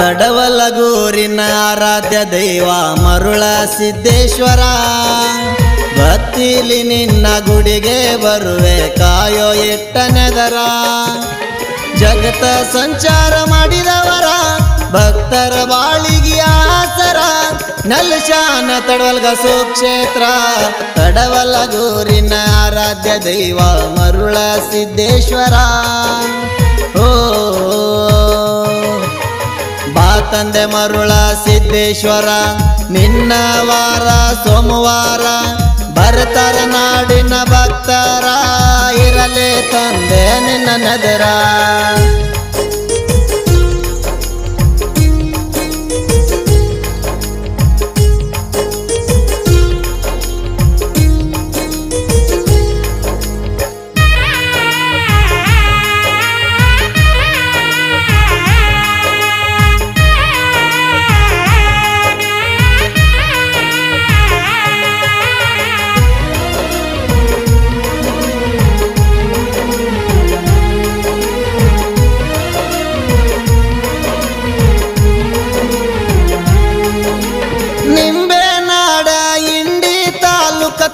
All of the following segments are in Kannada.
ತಡವಲಗೂರಿನ ಆರಾಧ್ಯ ದೈವ ಮರುಳ ಸಿದ್ದೇಶ್ವರ ಭಕ್ತಿಲಿ ನಿನ್ನ ಗುಡಿಗೆ ಬರುವೆ ಕಾಯೋ ಎಟ್ಟನೆದರ ಜಗತ್ತ ಸಂಚಾರ ಮಾಡಿದವರ ಭಕ್ತರ ಬಾಳಿಗೆ ಆಸರ ನಲ್ಶಾನ ತಡವಲ್ಗ ಸುಕ್ಷೇತ್ರ ತಡವಲಗೂರಿನ ಆರಾಧ್ಯ ದೈವ ಮರುಳ ಸಿದ್ದೇಶ್ವರ ಓ ಬಾ ತಂದೆ ಮರುಳ ಸಿದ್ದೇಶ್ವರ ನಿನ್ನ ವಾರ ಸೋಮವಾರ ಬರ್ತಾರ ನಾಡಿನ ಭಕ್ತರ ಇರಲಿ ತಂದೆ ನಿನ್ನ ನದರ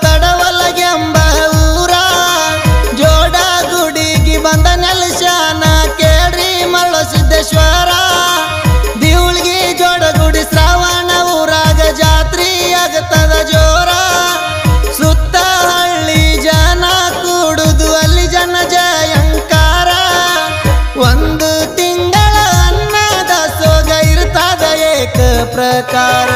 ತಡವಲಗೆಂಬ ಊರ ಜೋಡ ಗುಡಿಗೆ ಬಂದ ನೆಲ್ಶಾನ ಕೇಳ್ರಿ ಮರುಳ ಸಿದ್ದೇಶ್ವರ ದಿವಳ್ಗಿ ಜೋಡ ಗುಡಿ ಶ್ರಾವಣ ಊರಾಗ ಜಾತ್ರಿ ಆಗತದ ಜೋರ ಸುತ್ತ ಹಳ್ಳಿ ಜನ ಕೂಡುದು ಅಲ್ಲಿ ಜನ ಜಯಂಕಾರ ಒಂದು ತಿಂಗಳ ಅನ್ನದ ಸೋಗ ಇರ್ತದ ಏಕ ಪ್ರಕಾರ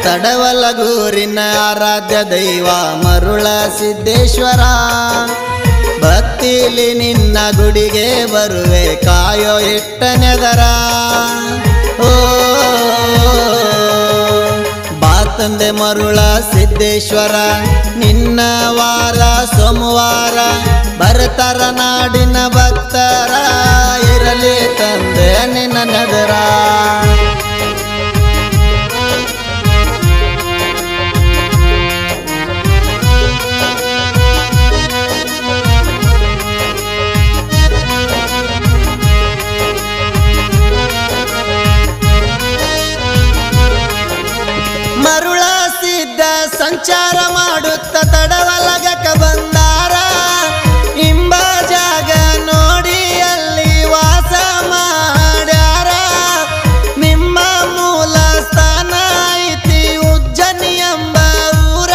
ತಡವಲಗೂರಿನ ಆರಾಧ್ಯ ದೈವ ಮರುಳ ಸಿದ್ದೇಶ್ವರ ಭಕ್ತಿಲಿ ನಿನ್ನ ಗುಡಿಗೆ ಬರುವೆ ಕಾಯೋ ಎಟ್ಟನೆದರ ಓ ಬಾ ತಂದೆ ಮರುಳ ಸಿದ್ದೇಶ್ವರ ನಿನ್ನ ವಾರ ಸೋಮವಾರ ಬರ್ತಾರ ನಾಡಿನ ಭಕ್ತರ ಇರಲಿ ತಂದೆ ನಿನ್ನ ನಗರ ಮರುಳ ಸಿದ್ಧ ಸಂಚಾರ ಮಾಡುತ್ತ ತಡವಲಗಕ ಬಂದಾರ ಇಂಬ ಜಾಗ ನೋಡಿ ಅಲ್ಲಿ ವಾಸ ಮಾಡ್ಯಾರ ನಿಮ್ಮ ಮೂಲ ಸ್ಥಾನ ಐತಿ ಉಜ್ಜನಿ ಎಂಬ ಊರ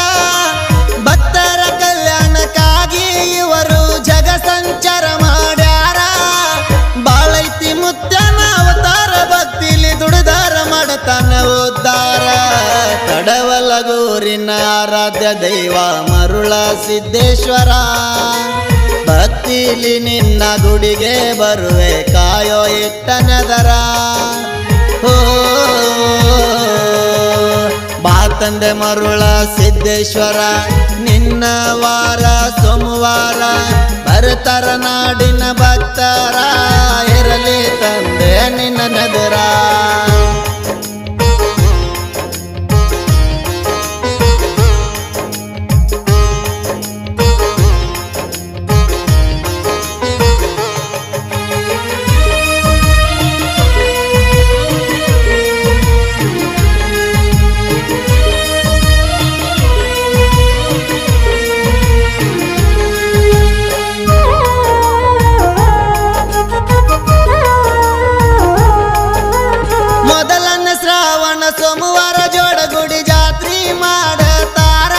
ಭಕ್ತರ ಕಲ್ಯಾಣಕ್ಕಾಗಿ ಇವರು ಜಗ ಸಂಚಾರ ಮಾಡ್ಯಾರ ಬಾಳೈತಿ ಮುತ್ಯನ ಅವತಾರ ಭಕ್ತಿಲಿ ದುಡಿದಾರ ಮಾಡತಾನ ಉದ್ಧಾರ ತಡವಲಗೂರಿನ ಆರಾಧ್ಯ ದೈವ ಮರುಳ ಸಿದ್ದೇಶ್ವರ ಭಕ್ತಿಲಿ ನಿನ್ನ ಗುಡಿಗೆ ಬರುವೆ ಕಾಯೋ ಎಟ್ಟನೆದರ ಓ ಬಾ ತಂದೆ ಮರುಳ ಸಿದ್ದೇಶ್ವರ ನಿನ್ನ ವಾರ ಸೋಮವಾರ ಬರ್ತಾರ ನಾಡಿನ ಭಕ್ತರ ಇರಲಿ ತಂದೆ ನಿನ್ನ ನಗರ ಮೊದಲನೇ ಶ್ರಾವಣ ಸೋಮವಾರ ಜೋಡಗುಡಿ ಜಾತ್ರಿ ಮಾಡತಾರ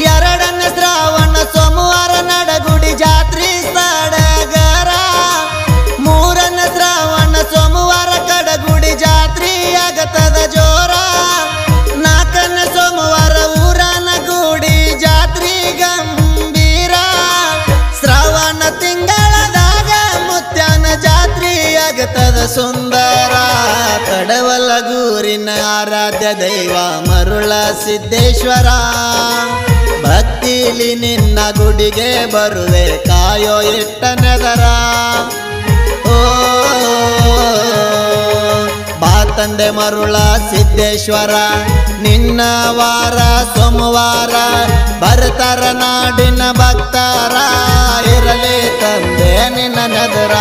ಎರಡನೇ ಶ್ರಾವಣ ಸೋಮವಾರ ನಡಗುಡಿ ಜಾತ್ರಿ ಸಡಗರ ಮೂರನೇ ಶ್ರಾವಣ ಸೋಮವಾರ ಕಡಗುಡಿ ಜಾತ್ರಿ ಆಗತದ ಜೋರ ನಾಲ್ಕನೇ ಸೋಮವಾರ ಊರನ ಗುಡಿ ಜಾತ್ರಿ ಗಂಭೀರ ಶ್ರಾವಣ ತಿಂಗಳದಾಗ ಮುತ್ಯನ ಜಾತ್ರಿ ಆಗತದ ಸುಂದರ ತಡವಲಗೂರಿನ ಆರಾಧ್ಯ ದೈವ ಮರುಳ ಸಿದ್ದೇಶ್ವರ ಭಕ್ತಿಲಿ ನಿನ್ನ ಗುಡಿಗೆ ಬರುವೆ ಕಾಯೋ ಎಟ್ಟನೆದರ ಓ ಬಾ ತಂದೆ ಮರುಳ ಸಿದ್ದೇಶ್ವರ ನಿನ್ನ ವಾರ ಸೋಮವಾರ ಬರ್ತಾರ ನಾಡಿನ ಭಕ್ತರ ಇರಲಿ ತಂದೆ ನಿನ್ನ ನಗರ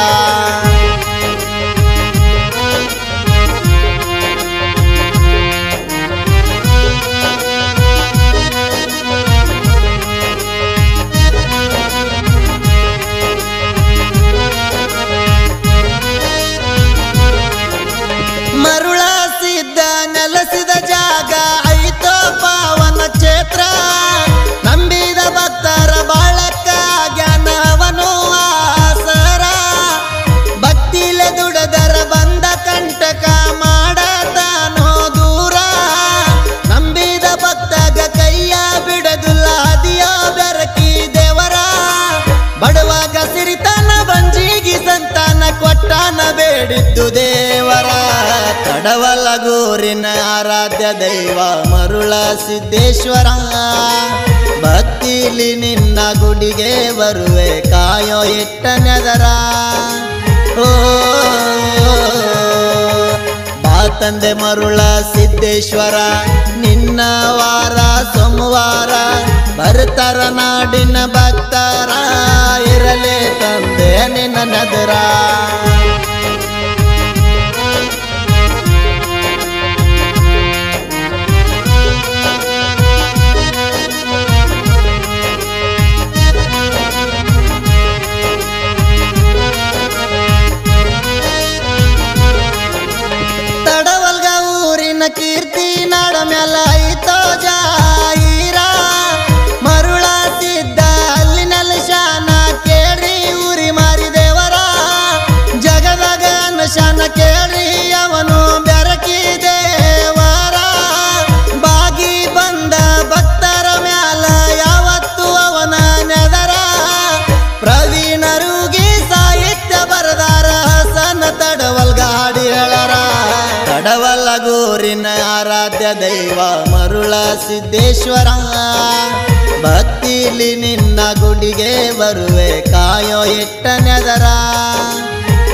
ಕೊಟ್ಟಾನ ಬೇಡಿದ್ದು ದೇವರ ತಡವಲಗೂರಿನ ಆರಾಧ್ಯ ದೈವ ಮರುಳ ಸಿದ್ದೇಶ್ವರ ಭಕ್ತಿಲಿ ನಿನ್ನ ಗುಡಿಗೆ ಬರುವೆ ಕಾಯೋ ಇಟ್ಟ ನೆದರ ಓ ಬಾ ತಂದೆ ಮರುಳ ಸಿದ್ದೇಶ್ವರ ನಿನ್ನ ವಾರ ಸೋಮವಾರ ಬರ್ತಾರ ನಾಡಿನ ಭಕ್ತರ ಇರಲಿ ತಂದೆ ನಿನ್ನ ನೆದರ ಕೀರ್ತಿ ನಾಡ ಮ್ಯಾಲ ಐತೋ ಜಾಯಿರ ಮರುಳ ಸಿದ್ದ ಅಲ್ಲಿನಲ್ಲಿ ಶಾನ ಕೇಳ್ರಿ ಊರಿ ಮಾರಿ ದೇವರ ಜಗದಾಗ ಶಾನ ಕೇಳ್ರಿ ಅವನು ಬೆರಕಿ ದೇವರ ಬಾಗಿ ಬಂದ ಭಕ್ತರ ಮ್ಯಾಲ ಯಾವತ್ತು ಅವನ ನೆದರ ಪ್ರವೀಣರುಗಿ ಸಾಹಿತ್ಯ ಬರದಾರ ಹಸನ ತಡವಲ್ಗ ಹಾಡಿ ಹೇಳರ ತಡವಲಗೂರಿನ ಆರಾಧ್ಯ ದೈವ ಮರುಳ ಸಿದ್ದೇಶ್ವರ ಭಕ್ತಿಲಿ ನಿನ್ನ ಗುಡಿಗೆ ಬರುವೆ ಕಾಯೋ ಇಟ್ಟ ನೆದರ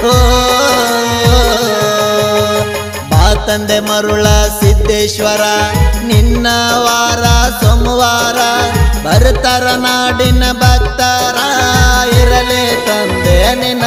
ಓ ಬಾ ತಂದೆ ಮರುಳ ಸಿದ್ದೇಶ್ವರ ನಿನ್ನ ವಾರ ಸೋಮವಾರ ಬರ್ತಾರ ನಾಡಿನ ಭಕ್ತರ ಇರಲಿ ತಂದೆ ನಿನ್ನ